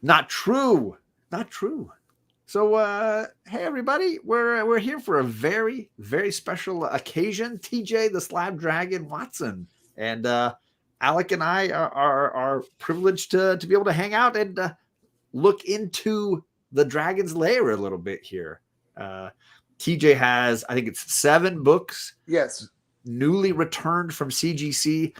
Not true. Not true. So, hey everybody, we're here for a very special occasion. TJ, the Slabdragon Watson, and Alec and I are privileged to be able to hang out and look into the Dragon's Lair a little bit here. TJ has, I think it's 7 books. Yes. Newly returned from CGC.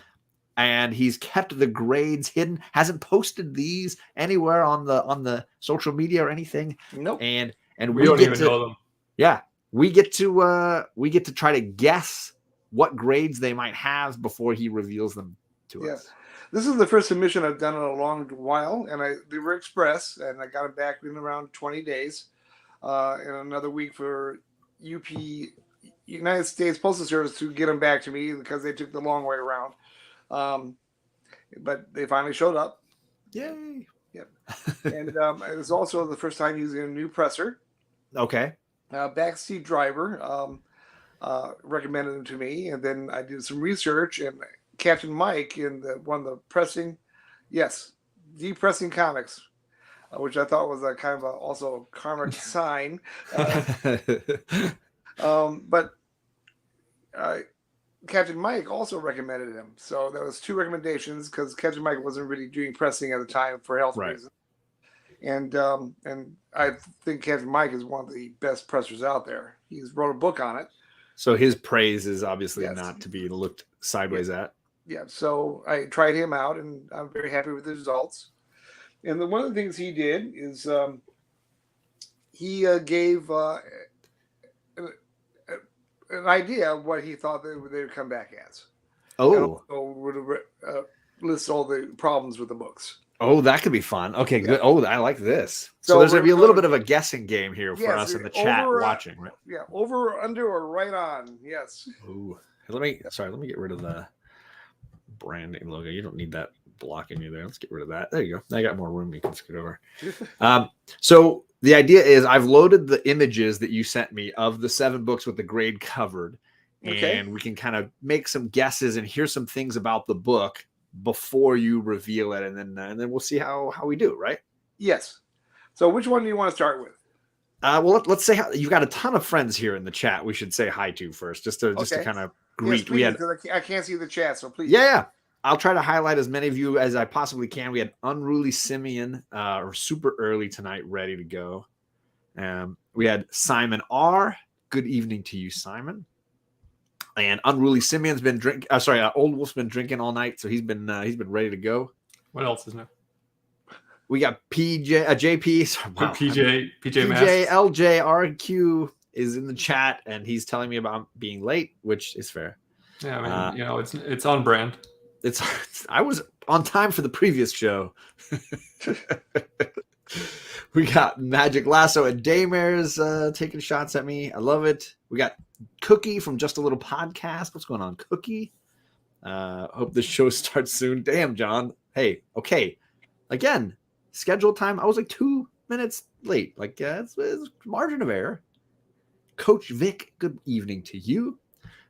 And he's kept the grades hidden, hasn't posted these anywhere on the social media or anything. Nope. And we don't even know them. Yeah, we get to try to guess what grades they might have before he reveals them to us. This is the first submission I've done in a long while, and they were express, and I got it back in around 20 days, and another week for UP, United States Postal Service, to get them back to me because they took the long way around. But they finally showed up. Yay! Yep. And it was also the first time using a new presser. Okay. Backseat driver recommended them to me, and then I did some research, and Captain Mike in one of the pressing, depressing comics, which I thought was a kind of also a karmic sign. But Captain Mike also recommended him. So there was 2 recommendations because Captain Mike wasn't really doing pressing at the time for health reasons. And I think Captain Mike is one of the best pressers out there. He's wrote a book on it. So his praise is obviously not to be looked sideways at. Yeah. So I tried him out, and I'm very happy with the results. And one of the things he did is he gave an idea of what he thought they would come back as. Oh. So would list all the problems with the books. Oh, that could be fun. Okay, good. Oh, I like this. So there's going to be a little bit of a guessing game here for us in the chat watching, right? Yeah, over, under, or right on. Yes. Ooh. Let me get rid of the branding logo. You don't need that blocking you there. Let's get rid of that. There you go. I got more room. You can scoot over. So the idea is I've loaded the images that you sent me of the 7 books with the grade covered, and we can kind of make some guesses and hear some things about the book before you reveal it, and then we'll see how we do, right? Yes. So which one do you want to start with? Well, let's say you've got a ton of friends here in the chat. We should say hi to first, just to kind of greet. Yes, please, I can't see the chat, so please. Yeah. I'll try to highlight as many of you as I possibly can. We had Unruly Simeon, or super early tonight, ready to go. We had Simon R. Good evening to you, Simon. And Unruly Simeon's been drinking. Old Wolf's been drinking all night, so he's been ready to go. What else is new? We got JP. Wow, PJ LJRQ is in the chat, and he's telling me about being late, which is fair. Yeah, I mean, it's on brand. I was on time for the previous show. We got Magic Lasso and Daymares taking shots at me. I love it. We got Cookie from Just a Little Podcast. What's going on, Cookie? Hope this show starts soon. Damn, John. Hey, okay. Again, scheduled time. I was like 2 minutes late. Like, it's margin of error. Coach Vic, good evening to you.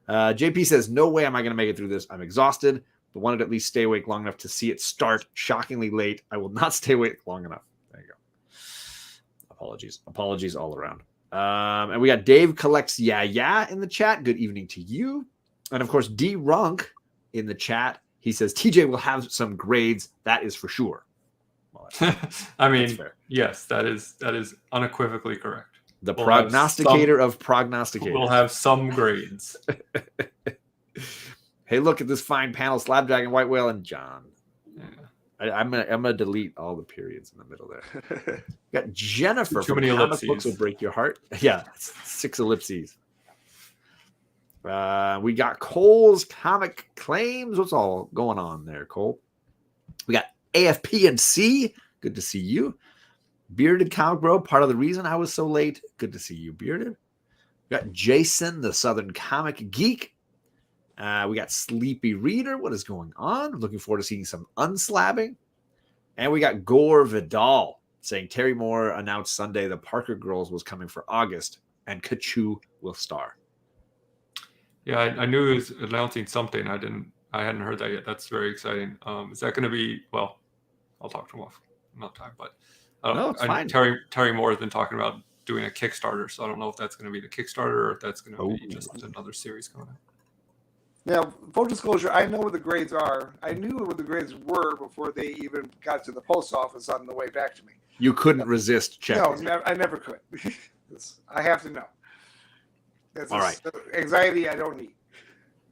JP says, no way am I going to make it through this. I'm exhausted, but wanted to at least stay awake long enough to see it start. Shockingly late. I will not stay awake long enough. There you go. Apologies all around. And we got Dave Collects Yeah in the chat. Good evening to you. And of course, D Runk in the chat. He says TJ will have some grades. That is for sure. Well, I mean, yes, that is unequivocally correct. The prognosticator of prognosticators. We'll have some grades. Hey, look at this fine panel: Slabdragon, White Whale, and John. Yeah. I'm gonna delete all the periods in the middle there. Got Jennifer. Too many ellipses. Books will break your heart. Yeah, 6 ellipses. We got Cole's comic claims. What's all going on there, Cole? We got AFP and C. Good to see you. Bearded Comic Bro, part of the reason I was so late. Good to see you, Bearded. We got Jason, the Southern Comic Geek. We got Sleepy Reader. What is going on? I'm looking forward to seeing some unslabbing. And we got Gore Vidal saying Terry Moore announced Sunday the Parker Girls was coming for August and Kachu will star. Yeah, I knew he was announcing something. I hadn't heard that yet. That's very exciting. Is that going to be? Well, I'll talk to him off. enough time. But No, it's fine. Terry Moore has been talking about doing a Kickstarter, so I don't know if that's going to be the Kickstarter or if that's going to be just another series coming out. Now, full disclosure, I know what the grades are. I knew what the grades were before they even got to the post office on the way back to me. You couldn't resist checking. No, I never could. I have to know. That's all right. Anxiety I don't need.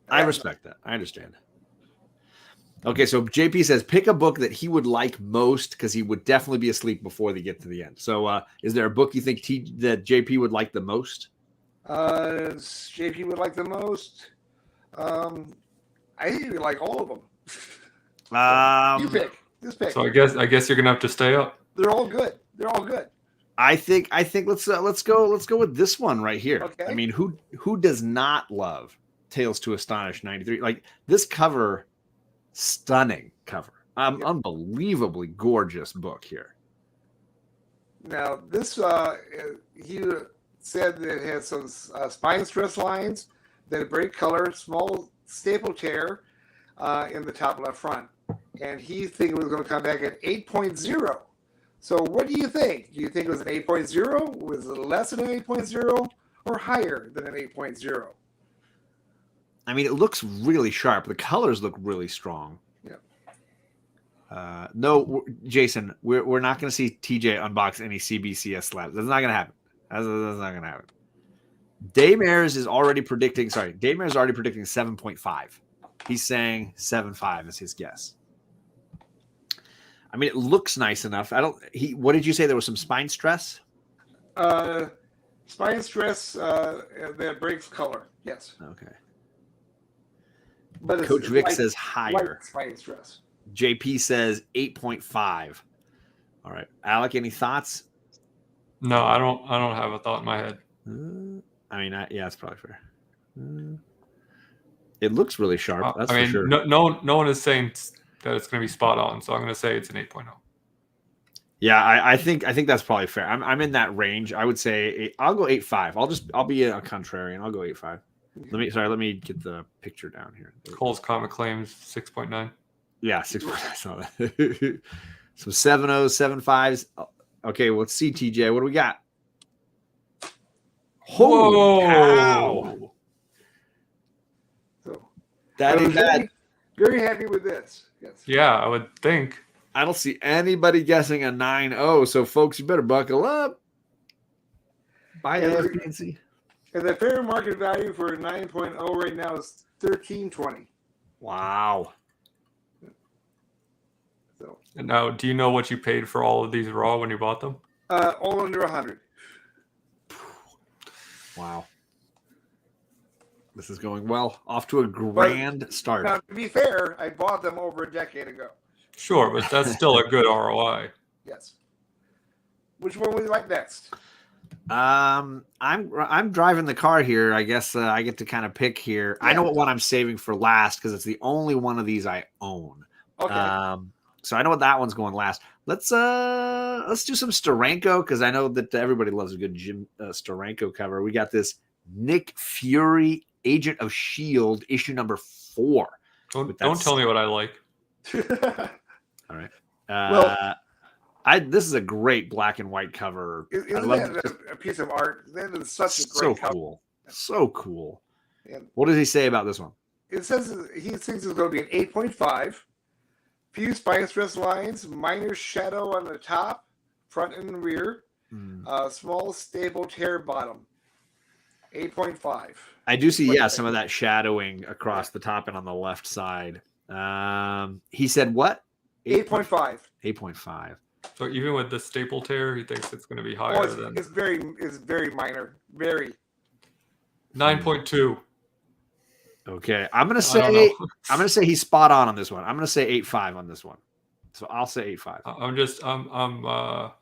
I respect that. I understand. Okay, so JP says pick a book that he would like most because he would definitely be asleep before they get to the end. So is there a book you think that JP would like the most? JP would like the most. I think he would like all of them. You pick. Just pick. So I guess you're gonna have to stay up. They're all good. I think let's go with this one right here. Okay. I mean, who does not love Tales to Astonish 93? Like this cover, stunning cover. Unbelievably gorgeous book here. Now this he said that it has some spine stress lines that break color, small staple tear in the top left front, and he think it was going to come back at 8.0. So what do you think? Do you think it was an 8.0? Was it less than an 8.0 or higher than an 8.0? I mean, it looks really sharp. The colors look really strong. Yeah. No, Jason, we're not going to see TJ unbox any CBCS slabs. That's not going to happen. That's not going to happen. Daymare's is already predicting. Sorry, Daymare's already predicting 7.5. He's saying 7.5 is his guess. I mean, it looks nice enough. What did you say? There was some spine stress? Spine stress that breaks color. Yes. Okay. But Coach Vic says higher. Spine stress. JP says 8.5. All right. Alec, any thoughts? No, I don't have a thought in my head. I mean, yeah, it's probably fair. It looks really sharp. That's for sure. No one is saying that it's going to be spot on, so I'm going to say it's an 8.0. Yeah, I think that's probably fair. I'm in that range. I would say I'll go 8.5. I'll be a contrarian. I'll go 8.5. Let me get the picture down here. Cole's comic claims 6.9. Yeah, 6.9. So 7.0s, 7.5s. Okay, let's see, TJ. What do we got? Holy cow! So that ain't bad. Very happy with this. Yes. Yeah, I would think. I don't see anybody guessing a 9.0. So, folks, you better buckle up. Buy LFPNC. And the fair market value for a 9.0 right now is $13.20. Wow. So. And now, do you know what you paid for all of these raw when you bought them? All under 100. Wow. This is going well. Off to a grand start. Now, to be fair, I bought them over a decade ago. Sure, but that's still a good ROI. Yes. Which one would you like next? I'm driving the car here. I guess I get to kind of pick here. Yeah. I know what one I'm saving for last because it's the only one of these I own. Okay. So I know what that one's going last. Let's do some Steranko because I know that everybody loves a good Jim Steranko cover. We got this Nick Fury, Agent of S.H.I.E.L.D., issue number 4. Don't tell me what I like. All right. This is a great black and white cover. Isn't that a piece of art? That is such a great cover. Cool. So cool. And what does he say about this one? It says he thinks it's going to be an 8.5. Few spine stress lines, minor shadow on the top, front and rear. Small stable tear bottom. 8.5. I do see, some of that shadowing across the top and on the left side. He said what? 8.5. 8.5. So even with the staple tear, he thinks it's going to be higher than. It's very minor. Very. 9.2. Okay, I'm gonna say he's spot on this one. I'm gonna say 8.5 on this one. So I'll say 8.5.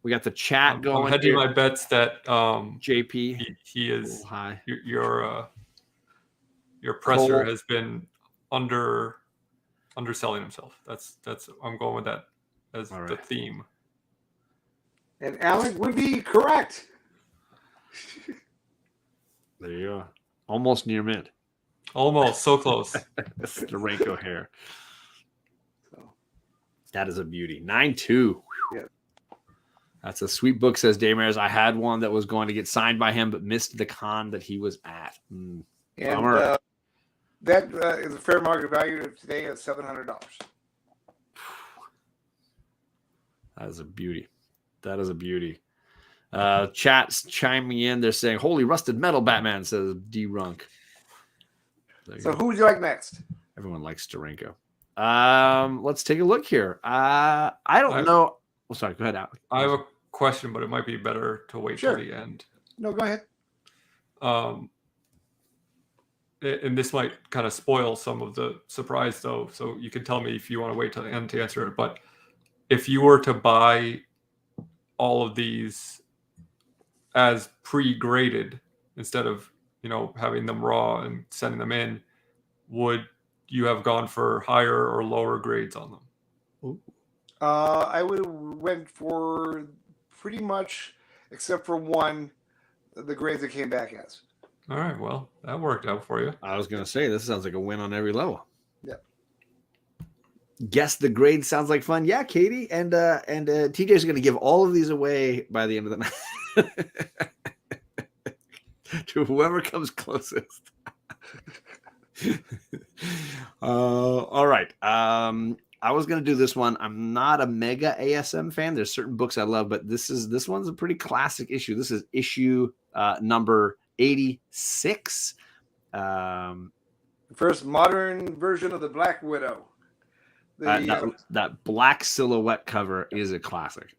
We got the chat going. I'm hedging my bets that JP he is high. Your presser has been underselling himself. That's I'm going with that as the theme. And Alec would be correct. There you go. Almost near mid. Almost so close. That's the Ranko hair. So that is a beauty. 9.2. That's a sweet book, says Damaris. I had one that was going to get signed by him, but missed the con that he was at. And Bummer. that is a fair market value today at $700. That is a beauty. That is a beauty. Chat's chiming in. They're saying, "Holy rusted metal, Batman," says D Runk. So who would you like next? Everyone likes Steranko. Let's take a look here. I don't know. Oh, sorry. Go ahead, Alec. I have a question, but it might be better to wait till the end. No, go ahead. And this might kind of spoil some of the surprise, though. So you can tell me if you want to wait till the end to answer it. But if you were to buy all of these as pre-graded instead of, having them raw and sending them in, would you have gone for higher or lower grades on them? Ooh. I would have went for pretty much, except for one, the grades that came back as. All right, well, that worked out for you. I was going to say, this sounds like a win on every level. Yep. Guess the grade sounds like fun. Yeah, Katie. And TJ's going to give all of these away by the end of the night. To whoever comes closest. All right. I was going to do this one. I'm not a mega ASM fan. There's certain books I love, but this one's a pretty classic issue. This is issue number 86. The first modern version of the Black Widow. That black silhouette cover is a classic.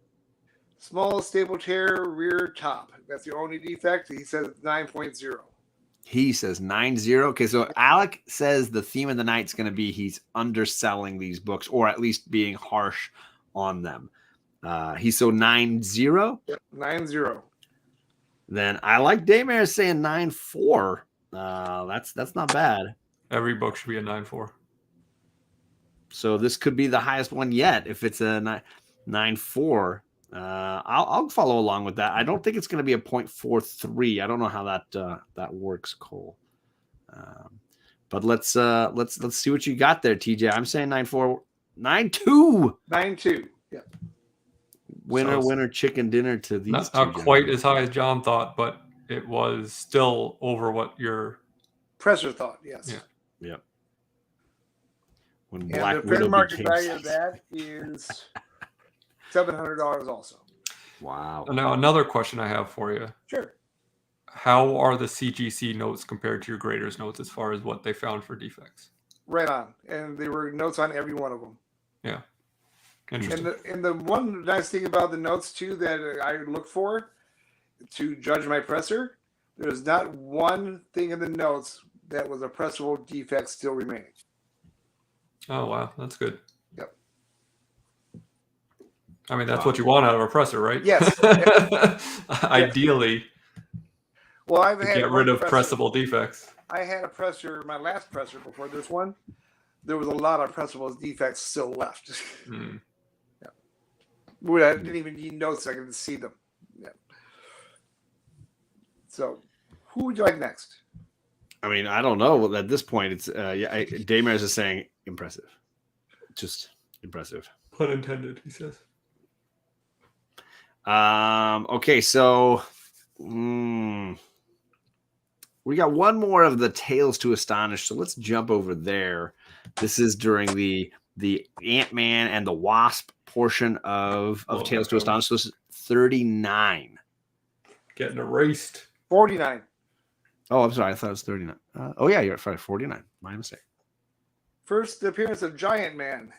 Small stable tear rear top. That's the only defect. He says it's 9.0. He says 9.0. Okay, so Alec says the theme of the night is going to be he's underselling these books, or at least being harsh on them. He's so 9.0. Yep, 9.0. Then I like Daymare saying 9.4. That's not bad. Every book should be a 9.4. So this could be the highest one yet if it's a 9.4. I'll follow along with that. I don't think it's going to be a 0.43. I don't know how that works, Cole. But let's see what you got there, TJ. I'm saying 9.4, 9.2. 9.2. Yeah. Winner, chicken dinner to these. Not quite as high as John thought, but it was still over what your presser thought. Yes. Yeah. Yep. When And Black the fair Widow market became value of that is $700 also. wow. Now another question I have for you. Sure. How are the CGC notes compared to your graders notes as far as what they found for defects? Right on. And there were notes on every one of them. Yeah. Interesting. And the one nice thing about the notes too that I look for to judge my presser, there's not one thing in the notes that was a pressable defect still remaining. Oh wow, that's good. Yep. I mean, that's what you want out of a presser, right? Yes. Ideally, well, I've had get rid of pressable defects. I had a presser, my last presser before this one. There was a lot of pressable defects still left. Mm. Yeah. I didn't even need notes; I could see them. Yeah. So, who would you like next? I mean, I don't know. At this point, it's Daymare is saying impressive, just impressive. Pun intended, he says. Okay, so we got one more of the Tales to Astonish. So let's jump over there. This is during the Ant-Man and the Wasp portion of Tales to Astonish. So this is 39. Getting erased. 49. Oh, I'm sorry. I thought it was 39. Oh, yeah, you're right. 49. My mistake. First appearance of Giant Man.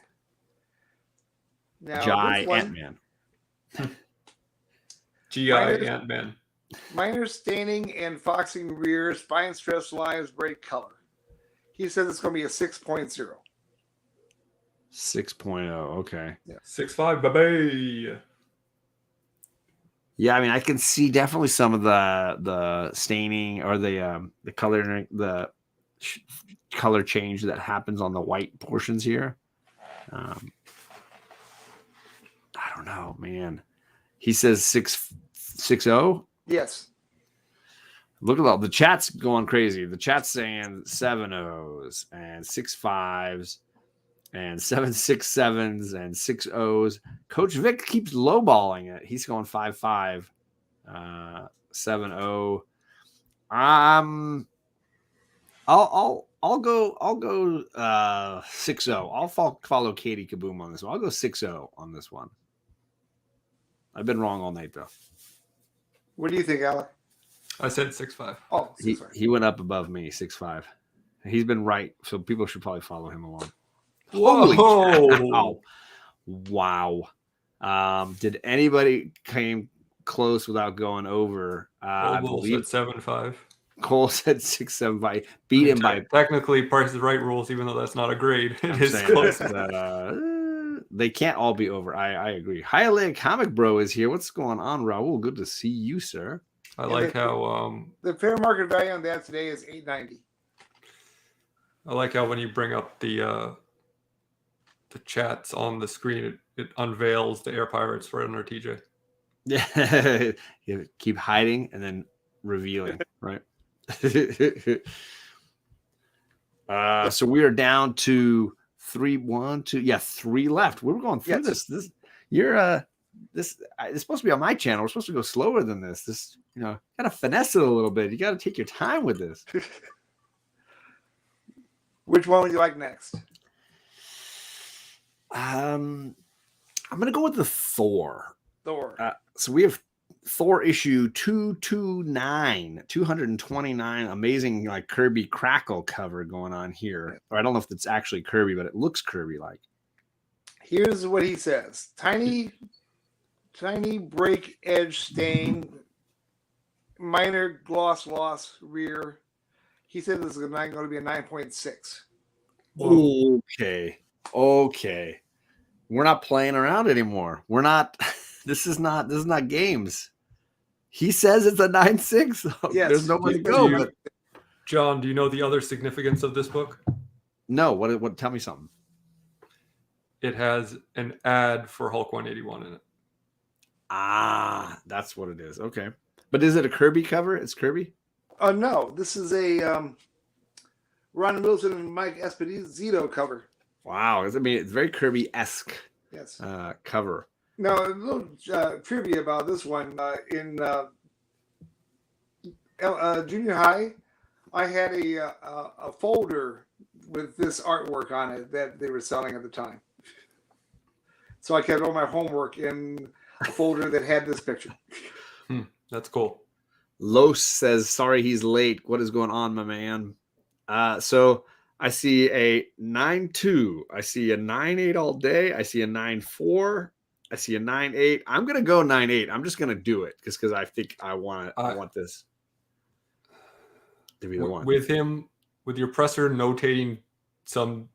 Now, Ant-Man. G.I. Ant-Man. Minor staining and foxing rear, spine stress lines, break color. He says it's going to be a 6.0. 6.0. Okay. Yeah. 6.5, baby. Yeah, I mean, I can see definitely some of the staining or the color, color change that happens on the white portions here. I don't know, man. He says 6.0. Yes. Look at all the chat's going crazy. The chat's saying 7.0s and 6.5s. and 7.67s and 6.0s. Coach Vic keeps lowballing it. He's going 5.5, 7.0. I'll go 6.0. I'll follow Katie Kaboom on this one. I'll go 6.0 on this one. I've been wrong all night though. What do you think, Alec? I said 6.5. Oh, 6.5. He went up above me, 6.5. He's been right, so people should probably follow him along. Whoa! Holy wow. Did anybody came close without going over? I believe said 7.5. Cole said 6.75. Beat him by technically Price is Right rules, even though that's not a grade. It is close. They can't all be over. I agree. Highlight Comic Bro is here. What's going on, Raul? Good to see you, sir. I like how the fair market value on that today is $8.90. I like how when you bring up the chats on the screen, it unveils the Air Pirates right under TJ. Yeah, you keep hiding and then revealing, right? So we are down to 3 left. We're going through this. It's supposed to be on my channel. We're supposed to go slower than this. This, gotta finesse it a little bit. You gotta take your time with this. Which one would you like next? I'm gonna go with the Thor. Thor. So we have Thor issue 229, amazing like Kirby Crackle cover going on here. Or I don't know if it's actually Kirby, but it looks Kirby-like. Here's what he says: tiny break edge stain, minor gloss loss rear. He said this is going to be a 9.6. Okay. We're not playing around anymore. We're not. This is not games. He says it's a 9.6. Yes. There's nowhere to go. John, do you know the other significance of this book? No. What? Tell me something. It has an ad for Hulk 181 in it. Ah, that's what it is. Okay. But is it a Kirby cover? It's Kirby? No. This is a Ron Wilson and Mike Esposito cover. Wow. It's very Kirby-esque. Yes. Cover. Now, a little trivia about this one. In junior high, I had a folder with this artwork on it that they were selling at the time. So I kept all my homework in a folder that had this picture. That's cool. Los says, sorry he's late. What is going on, my man? So I see a 9.2. I see a 9.8 all day. I see a 9.4. I see a 9.8. I'm going to go 9.8. I'm just going to do it because I think I want this to be the one. With your presser notating some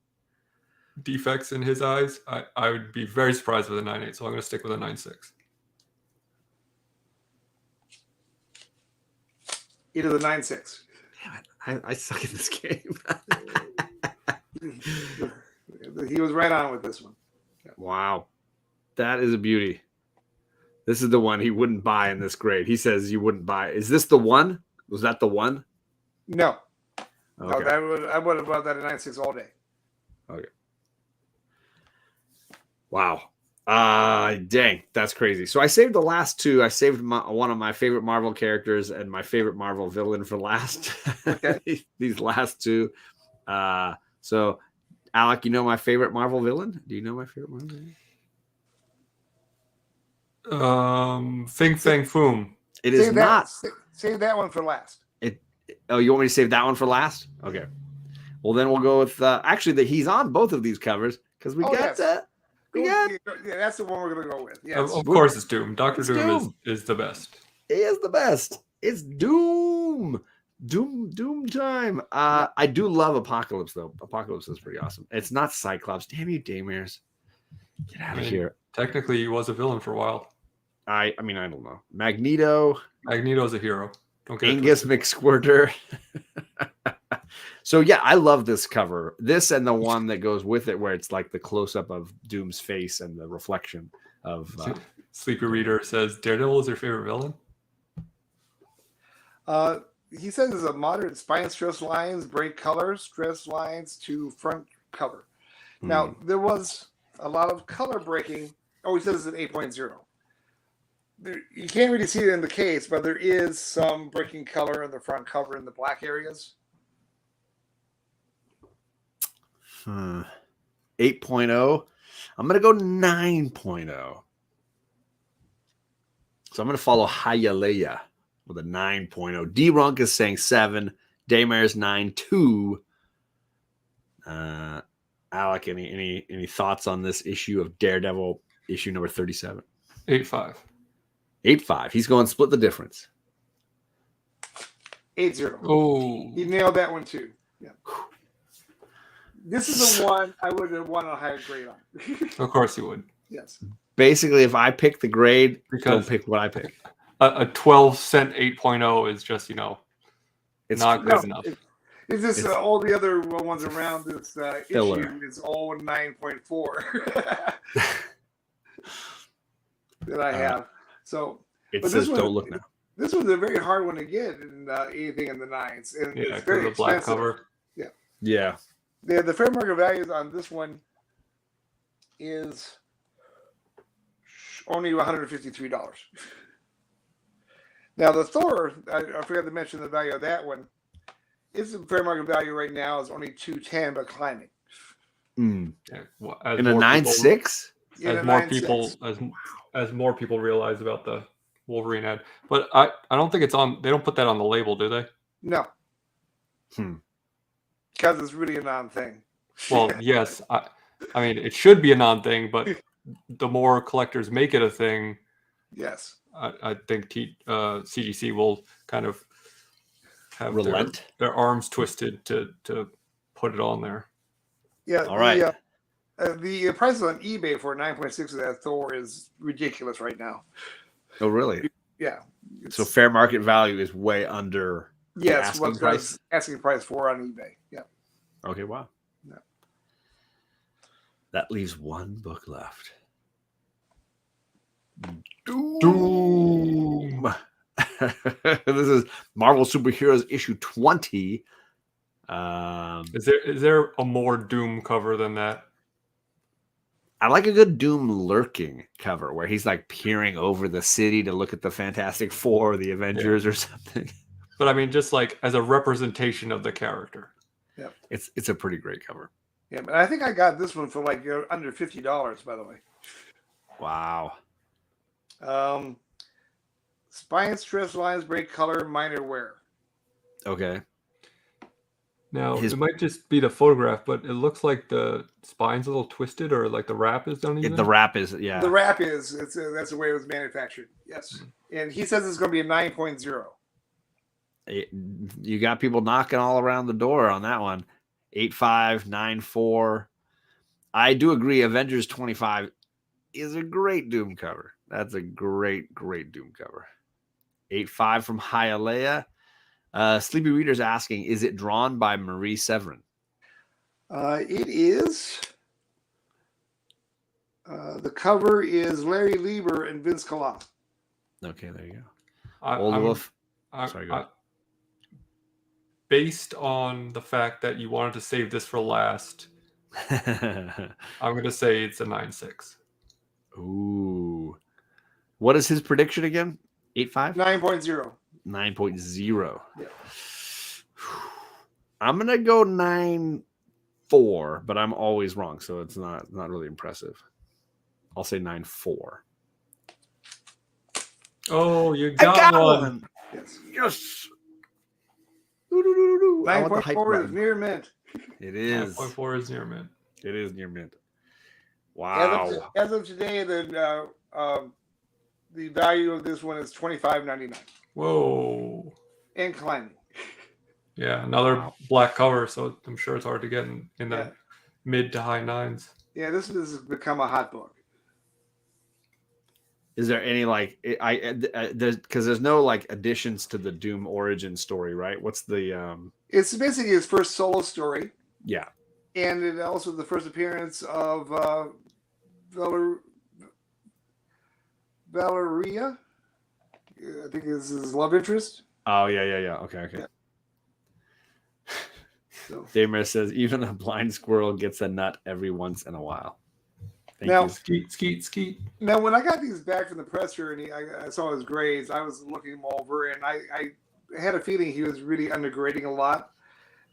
defects in his eyes, I would be very surprised with a 9.8. So I'm going to stick with a 9.6. It is a 9.6. Damn it. I suck at this game. He was right on with this one. Wow. That is a beauty. This is the one he wouldn't buy in this grade. He says you wouldn't buy. Is this the one? Was that the one? No. Okay. No, I would have bought that at 9.6 all day. Okay. Wow. Dang, that's crazy. So I saved the last two. I saved one of my favorite Marvel characters and my favorite Marvel villain for last. Okay. These last two. So Alec, you know my favorite Marvel villain? Do you know my favorite Marvel villain? Fing Fang Foom. It is not. Save that one for last. Oh, you want me to save that one for last? Okay. Well, then we'll go with actually he's on both of these covers because we got that. Yeah, that's the one we're gonna go with. Yes. Of course, it's Doom. Doctor Doom is the best. He is the best. It's Doom. Doom time. I do love Apocalypse though. Apocalypse is pretty awesome. It's not Cyclops. Damn you, Daymares. Get out of here. Technically, he was a villain for a while. I mean, I don't know. Magneto's a hero. Don't get Angus McSquirter. So yeah, I love this cover. This and the one that goes with it, where it's like the close up of Doom's face and the reflection of. Sleepy Reader says Daredevil is your favorite villain. He says it's a moderate spine stress lines, break color, stress lines to front cover. Now, there was a lot of color breaking. Oh, he says it's an 8.0. You can't really see it in the case, but there is some breaking color in the front cover in the black areas. 8.0. I'm going to go 9.0. So I'm going to follow Hialeah with a 9.0. D-Runk is saying 7. Daymare's 9.2. Alec, any thoughts on this issue of Daredevil, issue number 37? 8.5. 8.5. He's going to split the difference. 8.0. Oh, He nailed that one too. Yeah. This is the one I would have won a higher grade on. of course you would. Yes. Basically, if I pick the grade, Because don't pick what I pick. A 12-cent 8.0 is just, It's not good enough. It's just all the other ones around this Filler. issue is all 9.4 that I have. So It but says this one- don't look now. this was a very hard one to get in anything in the 9s. And Yeah, it's very because the black expensive. cover. Yeah. The fair market values on this one is only $153. Now the Thor, I forgot to mention the value of that one. Its fair market value right now is only $210, but climbing. Yeah, as In a more 9.6? In a as more 9.6. people as more people realize about the Wolverine ad. But I don't think it's on. They don't put that on the label, do they? No. Because it's really a non-thing. Well, yes. I mean, it should be a non-thing, but the more collectors make it a thing, Yes. I think CGC will kind of have Relent. their arms twisted to put it on there. Yeah. All right. The prices on eBay for 9.6 of that Thor is ridiculous right now. Oh, really? Yeah. So fair market value is way under yes, asking what price? asking price for on eBay. Yeah. Okay, wow. Yeah. That leaves one book left. Doom. This is Marvel Superheroes issue 20. Is there a more Doom cover than that? I like a good Doom lurking cover where he's like peering over the city to look at the Fantastic Four or the Avengers or something. But I mean, just like as a representation of the character. Yeah. It's a pretty great cover. Yeah, but I think I got this one for like under $50, by the way. Wow. Spine stress lines, break color, minor wear. Okay. Now, it might just be the photograph, but it looks like the spine's a little twisted, or like the wrap is uneven. The wrap is, yeah. The wrap is, that's the way it was manufactured. Yes. And he says it's going to be a 9.0. You got people knocking all around the door on that one. 8.5, 9.4. I do agree. Avengers 25 is a great Doom cover. That's a great Doom cover. 8.5 from Hialeah. Sleepy Reader's asking, is it drawn by Marie Severin? It is. The cover is Larry Lieber and Vince Kalaf. Okay, there you go. Old Wolf. Sorry, go ahead. Based on the fact that you wanted to save this for last, I'm going to say it's a 9.6. Ooh. What is his prediction again? 8.5? 9.0. 9.0. Yeah. I'm going to go 9.4, but I'm always wrong, so it's not really impressive. I'll say 9.4. Oh, you I got got one. Yes. Yes. 9.4 is near mint. It is. 9.4 is near mint. It is near mint. Wow. As of today, the value of this one is $25.99. Whoa. And climbing. Yeah, another black cover, so I'm sure it's hard to get in the mid to high 9s. Yeah, this has become a hot book. Is there any there's no like additions to the Doom origin story, right? What's the It's basically his first solo story. Yeah. And it also the first appearance of Valeria. I think is his love interest. Oh yeah. Okay. Yeah. So Damer says even a blind squirrel gets a nut every once in a while. Thank Now- you. Skeet, skeet, skeet. now, when I got these back from the presser and I saw his grades, I was looking him over, and I had a feeling he was really undergrading a lot.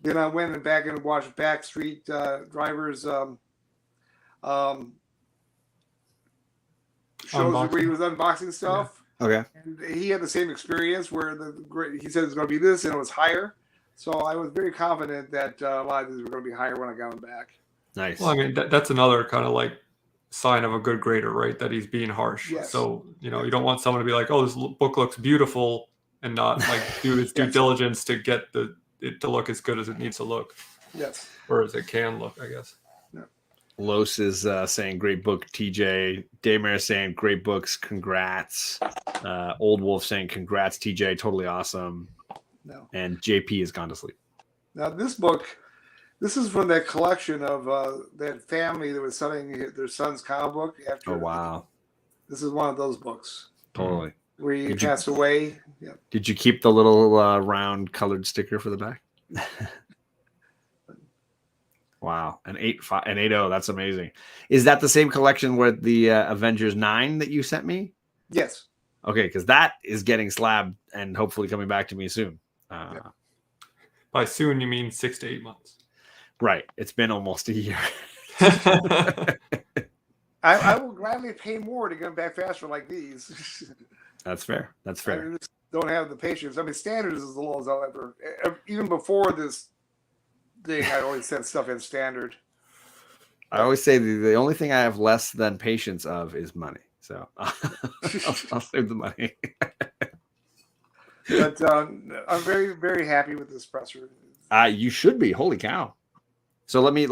Then I went back and watched Backstreet Drivers shows where he was unboxing stuff. Okay. And he had the same experience where he said it's going to be this, and it was higher. So I was very confident that a lot of these were going to be higher when I got them back. Nice. Well, I mean, that's another kind of like sign of a good grader, right? That he's being harsh. Yes. So, you know, you don't want someone to be like, oh, this book looks beautiful and not like do his due Yes. diligence to get it to look as good as it needs to look, Yes. or as it can look, I guess. Los is saying great book, TJ. Daymare saying great books, congrats. Old Wolf saying congrats, TJ, totally awesome. No. And JP has gone to sleep. Now this book, this is from that collection of that family that was selling their son's comic book. After Oh wow, this is one of those books totally. where he Did you- passed away. Yeah. Did you keep the little round colored sticker for the back? Wow, an 8.5 and 8.0. That's amazing. Is that the same collection with the Avengers 9 that you sent me? Yes. Okay, because that is getting slabbed and hopefully coming back to me soon. By soon, you mean 6 to 8 months. Right. It's been almost a year. I will gladly pay more to get them back faster like these. That's fair. That's I fair. just don't have the patience. I mean, standard is as low as I'll ever. Even before this thing, I always sent stuff in standard. I always say the only thing I have less than patience of is money. So I'll save the money. But I'm very, very happy with this presser. You should be. Holy cow. So let me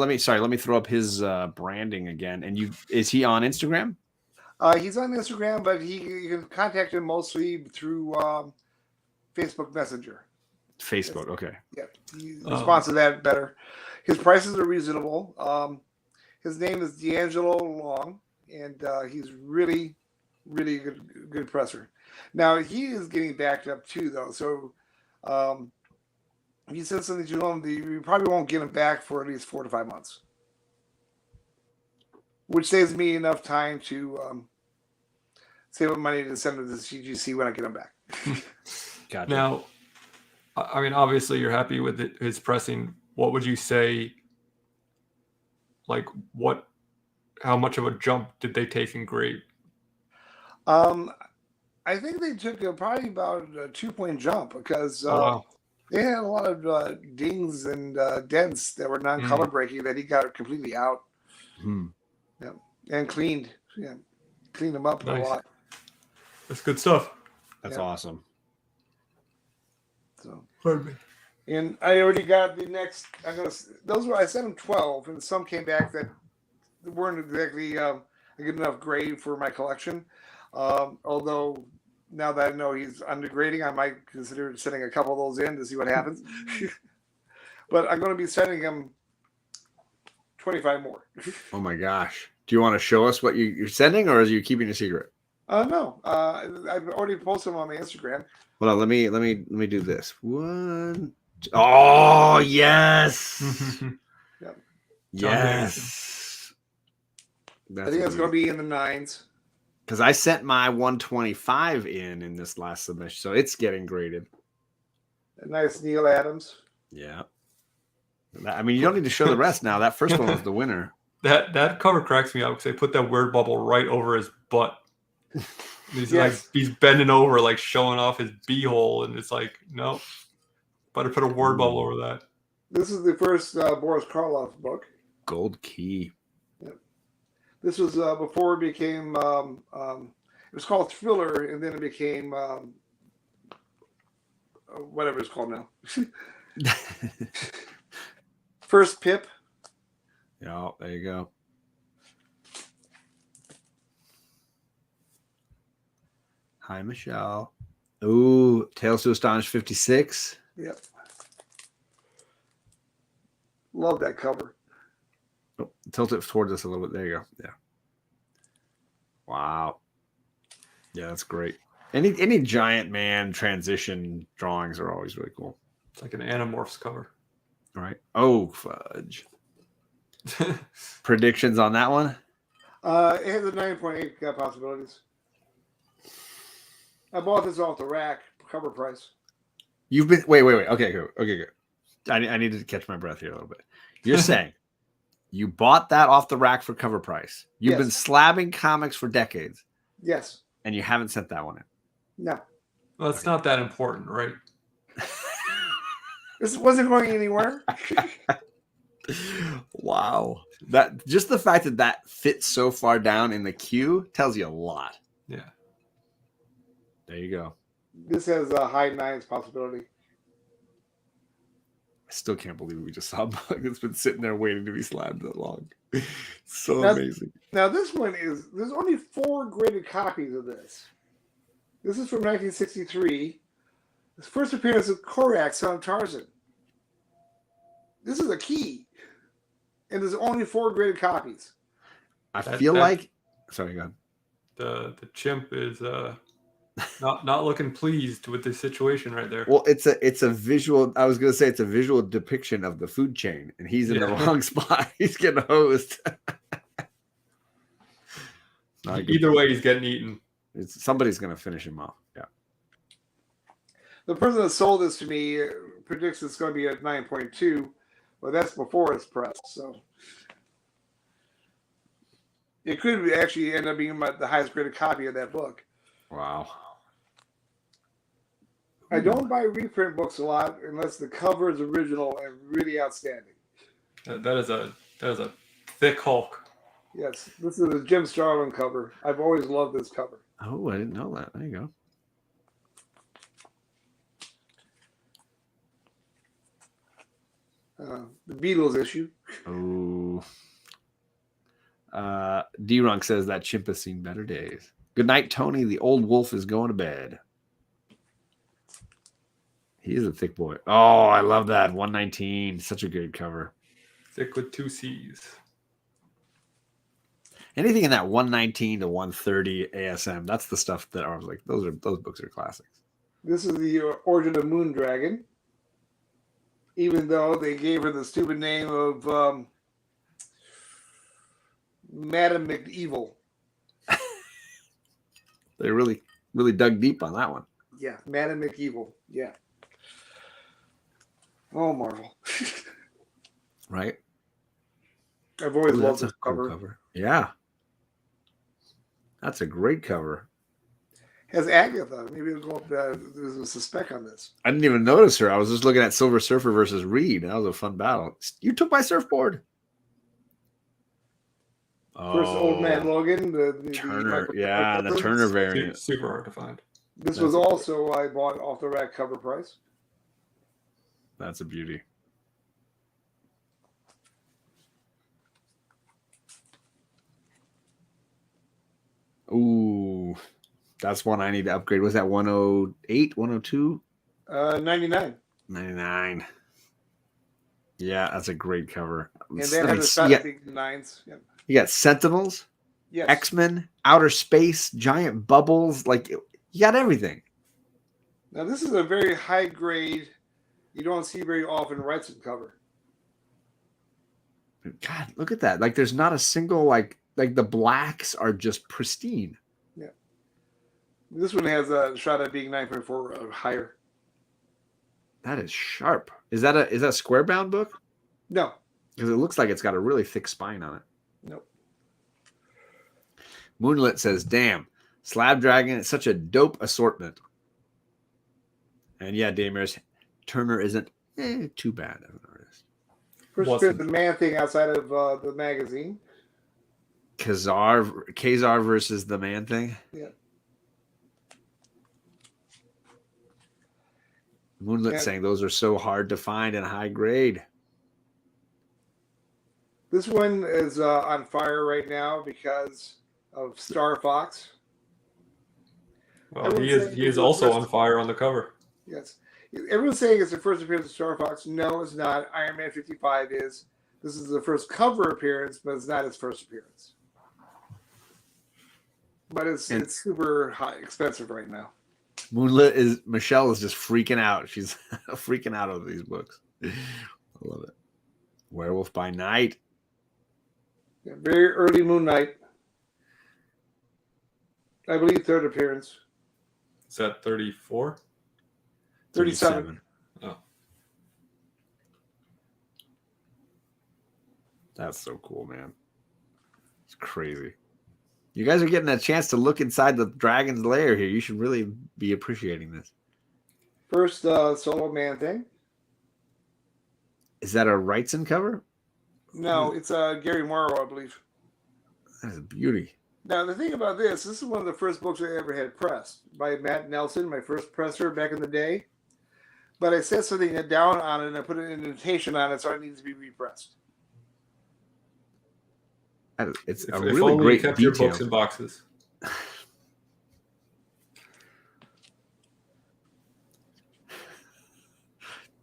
throw up his branding again. And is he on Instagram? He's on Instagram, but you can contact him mostly through Facebook Messenger. Facebook. Okay. Yeah, he responds to that better. His prices are reasonable. His name is D'Angelo Long, and he's really, really good presser. Now he is getting backed up too, though. So he said something to him. You probably won't get him back for at least 4 to 5 months, which saves me enough time to save up money to send him to the CGC when I get him back. Gotcha. Now, I mean, obviously, you're happy with his pressing. What would you say? Like, how much of a jump did they take in grade? I think they took probably about a 2-point jump because Wow. they had a lot of dings and dents that were non-color breaking that he got completely out. Yeah, and cleaned. Yeah, cleaned them up a Nice. lot. That's good stuff. That's Yeah. awesome. So, Pardon me. and I already got the next. I sent him 12, and some came back that weren't exactly a good enough grade for my collection. Although now that I know he's undergrading, I might consider sending a couple of those in to see what happens. But I'm going to be sending him 25 more. Oh my gosh. Do you want to show us what you're sending, or are you keeping a secret? No, I've already posted them on my Instagram. Hold on, let me do this. One. Oh yes. Yep. Yes. I think it's going to be in the 9s. Because I sent my 125 in this last submission, so it's getting graded. A nice Neil Adams. Yeah. I mean, you don't need to show the rest now. That first one was the winner. That cover cracks me up because they put that word bubble right over his butt. He's Yes. like he's bending over, like showing off his beehole, and it's like, no, better put a word bubble over that. This is the first Boris Karloff book. Gold key. This was before it became, it was called Thriller, and then it became whatever it's called now. First Pip. Yeah, there you go. Hi, Michelle. Ooh, Tales to Astonish 56. Yep. Love that cover. Oh, tilt it towards us a little bit. There you go. Yeah. Wow. Yeah, that's great. Any giant man transition drawings are always really cool. It's like an Animorphs cover. All right. Oh, fudge. Predictions on that one? It has a 9.8 possibilities. I bought this off the rack, cover price. You've been wait. Okay, good. I need to catch my breath here a little bit. You're saying you bought that off the rack for cover price. You've been slabbing comics for decades. Yes. And you haven't sent that one in. No. Well, it's not that important, right? This wasn't going anywhere. Wow. That just the fact that fits so far down in the queue tells you a lot. Yeah. There you go. This has a high 9s possibility. I still can't believe we just saw a bug that's been sitting there waiting to be slabbed that long. So Now, amazing. Now this one there's only 4 graded copies of this. This is from 1963. His first appearance of Korax on Tarzan. This is a key. And there's only 4 graded copies. I feel like sorry, go on. The chimp is not looking pleased with the situation right there. Well, it's a visual. I was gonna say it's a visual depiction of the food chain, and he's in the wrong spot. He's getting hosed. Either way, he's getting eaten. Somebody's gonna finish him off. Yeah. The person that sold this to me predicts it's going to be at 9.2, but that's before it's pressed. So it could actually end up being the highest graded copy of that book. Wow. I don't buy reprint books a lot unless the cover is original and really outstanding. That is a thick Hulk. Yes, this is a Jim Starlin cover. I've always loved this cover. Oh, I didn't know that. There you go. The Beatles issue. Oh. D-Runk says that chimp has seen better days. Good night, Tony. The old wolf is going to bed. He is a thick boy. Oh, I love that. 119. Such a good cover. Thick with 2 C's. Anything in that 119 to 130 ASM, that's the stuff that I was like, those books are classics. This is the origin of Moondragon. Even though they gave her the stupid name of Madam McEvil. They really, really dug deep on that one. Yeah, Madam McEvil. Yeah. Oh, Marvel. Right? I've always loved That's this a cool cover. Yeah. That's a great cover. Has Agatha. Maybe it'll go up, there's a suspect on this. I didn't even notice her. I was just looking at Silver Surfer versus Reed. That was a fun battle. You took my surfboard. First Old Man Logan. The Turner. The Turner variant. Super hard to find. This was also, I bought off the rack cover price. That's a beauty. Ooh, that's one I need to upgrade. Was that 108, 102? 99. 99. Yeah, that's a great cover. And then has a big 9s. Yep. You got Sentinels, Yes. X-Men, Outer Space, Giant Bubbles. Like, you got everything. Now, this is a very high grade, you don't see very often Wrightson cover. God, look at that. Like, there's not a single, like the blacks are just pristine. Yeah. This one has a shot at being 9.4 or higher. That is sharp. Is that a square bound book? No. Because it looks like it's got a really thick spine on it. Nope. Moonlit says, damn, Slabdragon is such a dope assortment. And yeah, Damers, Turner isn't too bad of an artist. First appeared the Man Thing outside of the magazine. Kazar versus the Man Thing. Yeah. Moonlit saying those are so hard to find in high grade. This one is on fire right now because of Star Fox. Well, he is also on fire on the cover. Yes. Everyone's saying it's the first appearance of Star Fox. No, it's not. Iron Man 55 is. This is the first cover appearance, but it's not his first appearance. But it's super expensive right now. Michelle is just freaking out. She's freaking out over these books. I love it. Werewolf by Night. Yeah, very early Moon Knight. I believe third appearance. Is that 34? 37. Oh. That's so cool, man. It's crazy. You guys are getting a chance to look inside the dragon's lair here. You should really be appreciating this. First solo man thing. Is that a Wrightson cover? No, it's Gary Morrow, I believe. That's a beauty. Now, the thing about this is one of the first books I ever had pressed by Matt Nelson, my first presser back in the day. But I set something down on it and I put an indentation on it, so it needs to be repressed. It's If a really only great you kept detail. your books in boxes.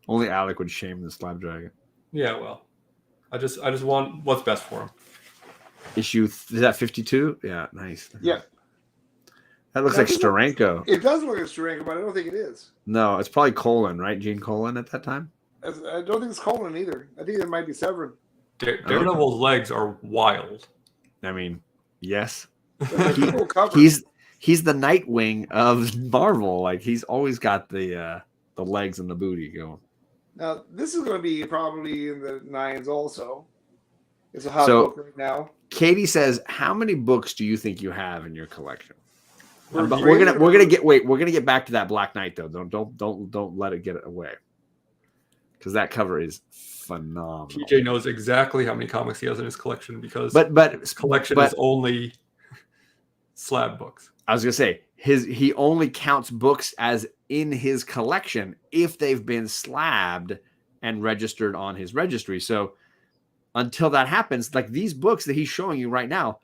Only Alec would shame the Slabdragon. Yeah, well, I just want what's best for him. Issue, is that 52? Yeah, nice. Yeah. That looks like Steranko. It does look like Steranko, but I don't think it is. No, it's probably Colin, right? Gene Colin at that time? I don't think it's Coleman either. I think it might be Severin. Daredevil's legs are wild. I mean, yes. Cool cover. He's the Nightwing of Marvel. Like, he's always got the legs and the booty going. Now, this is going to be probably in the 9s also. It's a hot book right now. Katie says, "How many books do you think you have in your collection?" We're gonna get back to that Black Knight though. Don't let it get away, because that cover is phenomenal. TJ knows exactly how many comics he has in his collection because his collection is only slab books. I was gonna say he only counts books as in his collection if they've been slabbed and registered on his registry. So until that happens, like these books that he's showing you right now,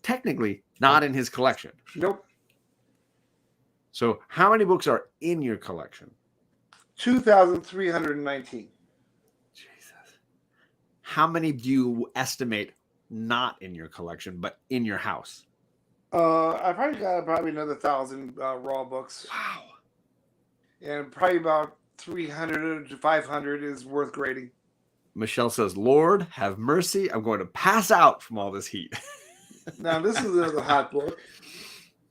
technically not in his collection. Nope. So how many books are in your collection? 2,319. Jesus. How many do you estimate not in your collection, but in your house? I probably got another 1,000 raw books. Wow. And probably about 300 to 500 is worth grading. Michelle says, "Lord, have mercy. I'm going to pass out from all this heat." Now, this is another hot book.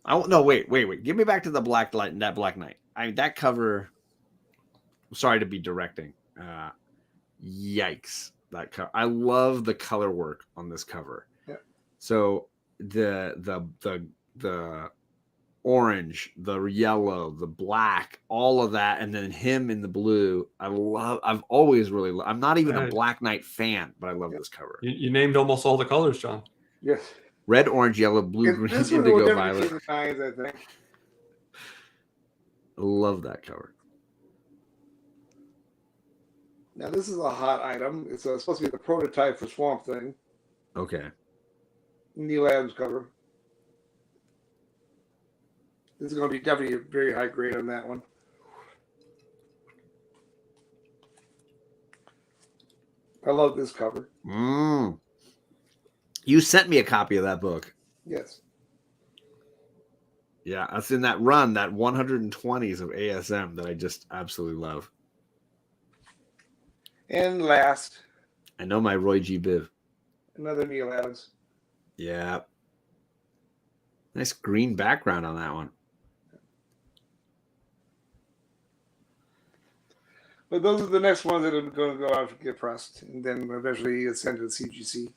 Wait. Give me back to the Black Knight. I mean, that cover. I'm sorry to be directing. Yikes. That cover. I love the color work on this cover. Yeah. So the orange, the yellow, the black, all of that, and then him in the blue. I've always really I'm not even a Black Knight fan, but I love this cover. You named almost all the colors, John. Yes. Red, orange, yellow, blue, green, indigo, violet. The 9s, I think. I love that cover. Now, this is a hot item. It's supposed to be the prototype for Swamp Thing. Okay. Neil Adams cover. This is going to be definitely a very high grade on that one. I love this cover. You sent me a copy of that book. Yes. Yeah, that's in that run, that 120s of ASM that I just absolutely love. And last, I know my Roy G. Biv. another Neil Adams. Yeah. Nice green background on that one. But those are the next ones that are going to go out to get pressed, and then eventually it's sent to the CGC.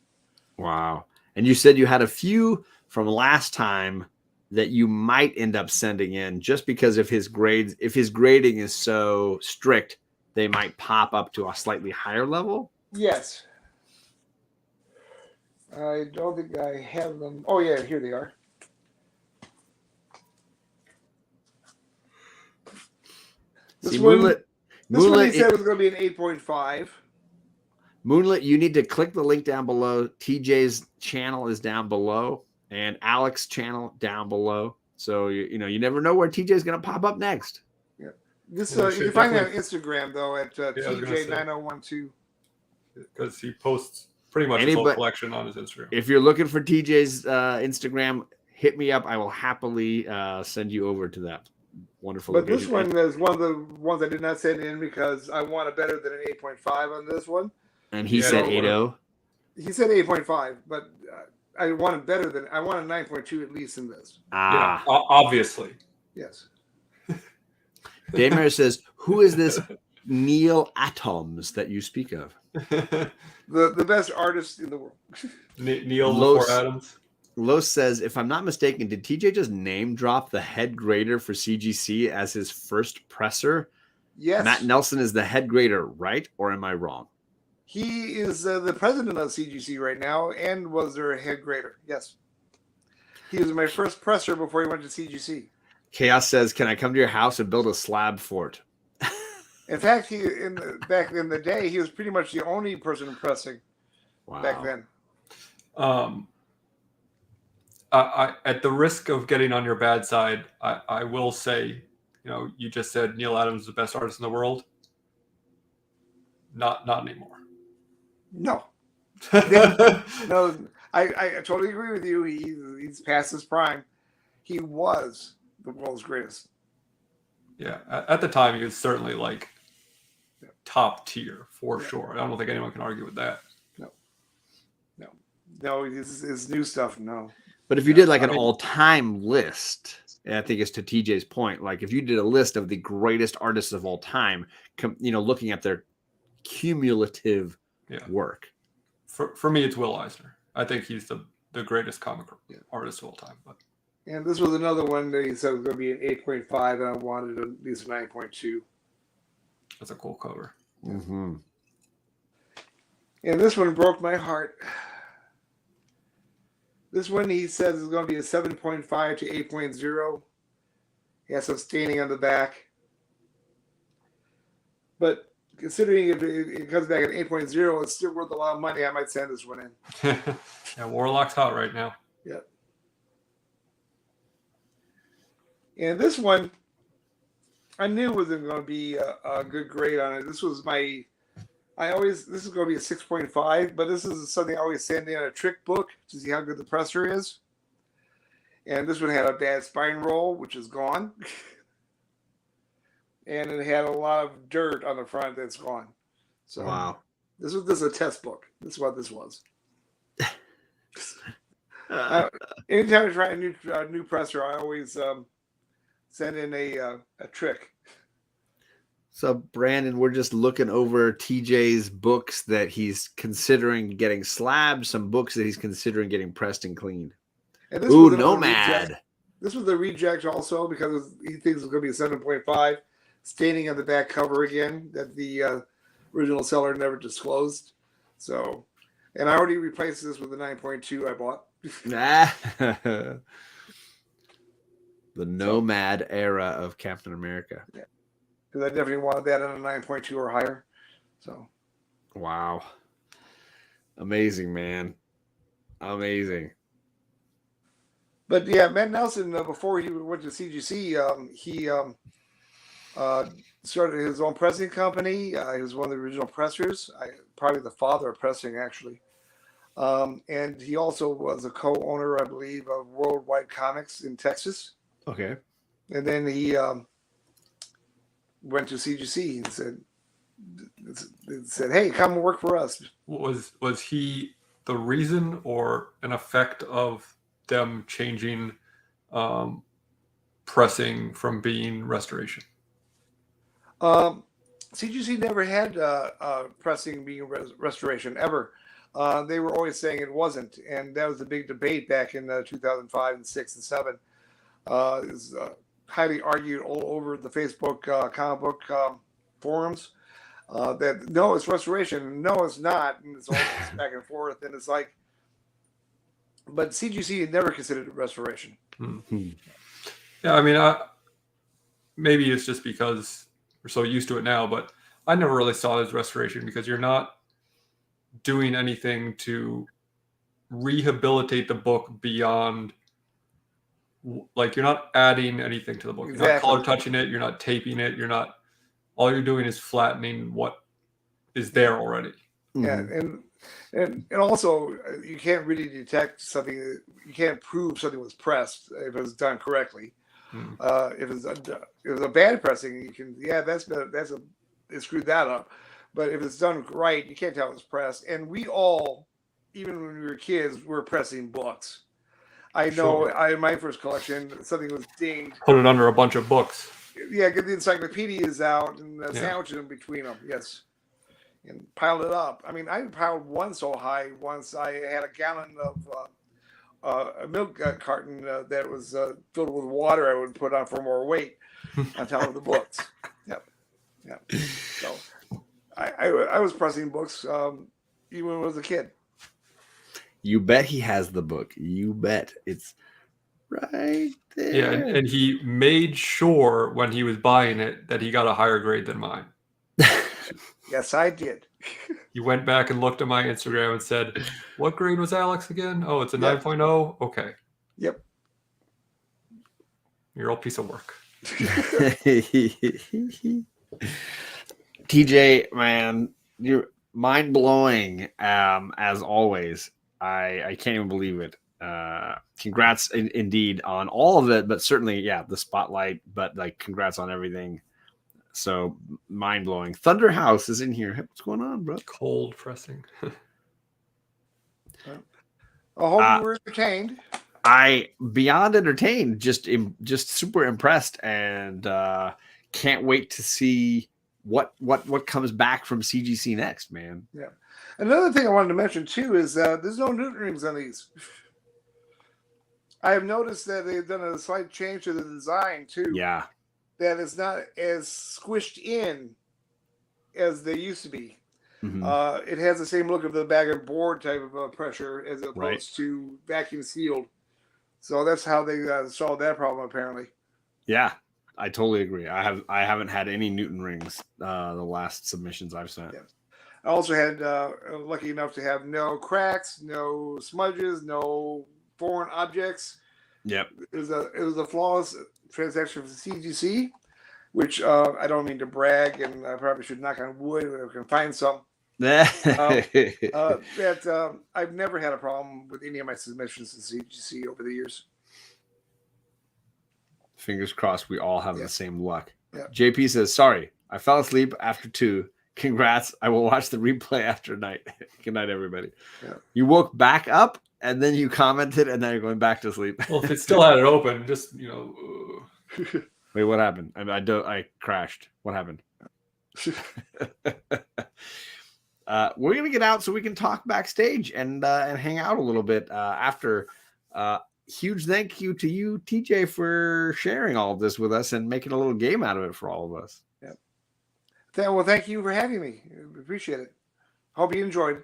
Wow. And you said you had a few from last time that you might end up sending in just because of his grades. If his grading is so strict, they might pop up to a slightly higher level. Yes. I don't think I have them. Oh, yeah, here they are. See, Moonlit, this one he said was going to be an 8.5. Moonlit, you need to click the link down below. TJ's channel is down below, and Alec's channel down below. So you never know where TJ's going to pop up next. Yeah, this you can find that on Instagram though at TJ9012. Because he posts pretty much his whole collection on his Instagram. If you're looking for TJ's Instagram, hit me up. I will happily send you over to that. wonderful. But this location. one is one of the ones I did not send in because I want a better than an 8.5 on this one. And he said 8.0. He said 8.5, but I wanted better than I want a 9.2 at least in this. Yeah, obviously. Yes. Damer says, "Who is this Neil Atoms that you speak of?" The best artist in the world. Neil Los- before Adams. Los says, "If I'm not mistaken, did TJ just name drop the head grader for CGC as his first presser? Yes. Matt Nelson is the head grader, right? Or am I wrong?" He is the president of CGC right now and was their head grader. Yes. He was my first presser before he went to CGC. Chaos says, "Can I come to your house and build a slab fort?" In fact, back in the day, he was pretty much the only person pressing back then. I at the risk of getting on your bad side, I will say, you just said Neil Adams is the best artist in the world. Not anymore. No. No, I totally agree with you. He's past his prime. He was the world's greatest. Yeah, at the time, he was certainly like top tier for sure. I don't think anyone can argue with that. No, his new stuff, no. But if you did like an all-time list, and I think it's to TJ's point, like if you did a list of the greatest artists of all time, looking at their cumulative work. For me, it's Will Eisner. I think he's the greatest comic artist of all time. But and this was another one that he said was going to be an 8.5, and I wanted at least a 9.2. That's a cool cover. Mm-hmm. And this one broke my heart. This one he says is going to be a 7.5 to 8.0. He has some staining on the back. But considering if it comes back at 8.0, it's still worth a lot of money. I might send this one in. Yeah, Warlock's hot right now. Yeah. And this one, I knew wasn't going to be a good grade on it. This was this is going to be a 6.5, but this is something I always send in a trick book to see how good the presser is. And this one had a bad spine roll, which is gone. And it had a lot of dirt on the front that's gone. So wow. This is a test book. This is what this was. Anytime I try a new presser, I always send in a trick. So Brandon, we're just looking over TJ's books that he's considering getting slabbed, some books that he's considering getting pressed and cleaned. And this Ooh, Nomad. This was the reject also because he thinks it's going to be a 7.5, staining on the back cover again that the original seller never disclosed. So, and I already replaced this with the 9.2 I bought. The Nomad era of Captain America. Yeah. Because I definitely wanted that at a 9.2 or higher. So, wow. Amazing, man. Amazing. But yeah, Matt Nelson, before he went to CGC, he started his own pressing company. He was one of the original pressers, probably the father of pressing, actually. And he also was a co-owner, I believe, of Worldwide Comics in Texas. Okay. And then he went to CGC and said, "Hey, come and work for us." Was he the reason or an effect of them changing pressing from being restoration? CGC never had pressing being restoration ever. They were always saying it wasn't, and that was a big debate back in 2005 and 6 and 7. It was highly argued all over the Facebook comic book forums that no, it's restoration, no, it's not, and it's all back and forth, and it's like, but CGC had never considered it restoration. Mm-hmm. Yeah, I mean, maybe it's just because we're so used to it now, but I never really saw it as restoration because you're not doing anything to rehabilitate the book beyond, like, you're not adding anything to the book. Exactly. You're not color touching it. You're not taping it. All you're doing is flattening what is there already. Yeah, and also you can't really detect something. You can't prove something was pressed if it was done correctly. If it's a bad pressing, you can it screwed that up. But if it's done right, you can't tell it's pressed. And we all, even when we were kids, were pressing books. I know. Sure. In my first collection, something was dinged. Put it under a bunch of books. Yeah, get the encyclopedias out and sandwich them between them. Yes, and piled it up. I mean, I piled one so high once. I had a gallon of a milk carton that was filled with water. I would put on for more weight on top of the books. Yep. So I was pressing books even when I was a kid. You bet he has the book. You bet it's right there. Yeah, and he made sure when he was buying it that he got a higher grade than mine. Yes, I did. He went back and looked at my Instagram and said, "What grade was Alex again? Oh, it's a 9.0. Okay. Yep. You're all piece of work." TJ, man, you're mind blowing. As always, I can't even believe it. Congrats indeed on all of it, but certainly, the spotlight. But like, congrats on everything. So mind blowing. Thunder House is in here. Hey, what's going on, bro? Cold pressing. I hope you were entertained. I beyond entertained, just super impressed, and can't wait to see what comes back from CGC next, man. Yeah. Another thing I wanted to mention too is there's no Newton rings on these. I have noticed that they've done a slight change to the design too. Yeah. That it's not as squished in as they used to be. Mm-hmm. It has the same look of the bag and board type of pressure as opposed to vacuum sealed. So that's how they solved that problem apparently. Yeah, I totally agree. I haven't had any Newton rings the last submissions I've sent. Yeah. I also had lucky enough to have no cracks, no smudges, no foreign objects. Yep. It was a flawless transaction for the CGC, which I don't mean to brag, and I probably should knock on wood if I can find some. I've never had a problem with any of my submissions to CGC over the years. Fingers crossed we all have the same luck. Yeah. JP says, sorry, I fell asleep after 2. Congrats. I will watch the replay after night. Good night, everybody. Yeah. You woke back up and then you commented and now you're going back to sleep. Well, if it still had it open, just, Wait, what happened? I crashed. What happened? We're going to get out so we can talk backstage and hang out a little bit after. Huge thank you to you, TJ, for sharing all of this with us and making a little game out of it for all of us. Yeah. Well, thank you for having me. Appreciate it. Hope you enjoyed.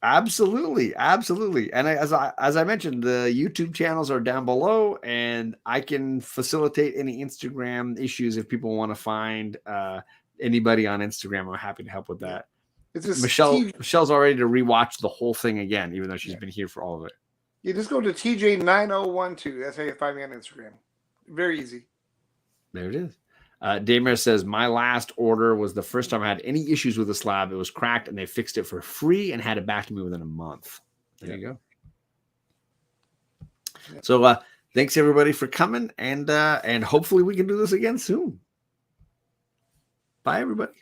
Absolutely. And as I mentioned, the YouTube channels are down below, and I can facilitate any Instagram issues if people want to find anybody on Instagram. I'm happy to help with that. It's just Michelle's all ready to rewatch the whole thing again, even though she's been here for all of it. You just go to TJ9012. That's how you find me on Instagram. Very easy. There it is. Damer says, my last order was the first time I had any issues with the slab. It was cracked, and they fixed it for free and had it back to me within a month. There you go. Yeah. So thanks, everybody, for coming, and hopefully we can do this again soon. Bye, everybody.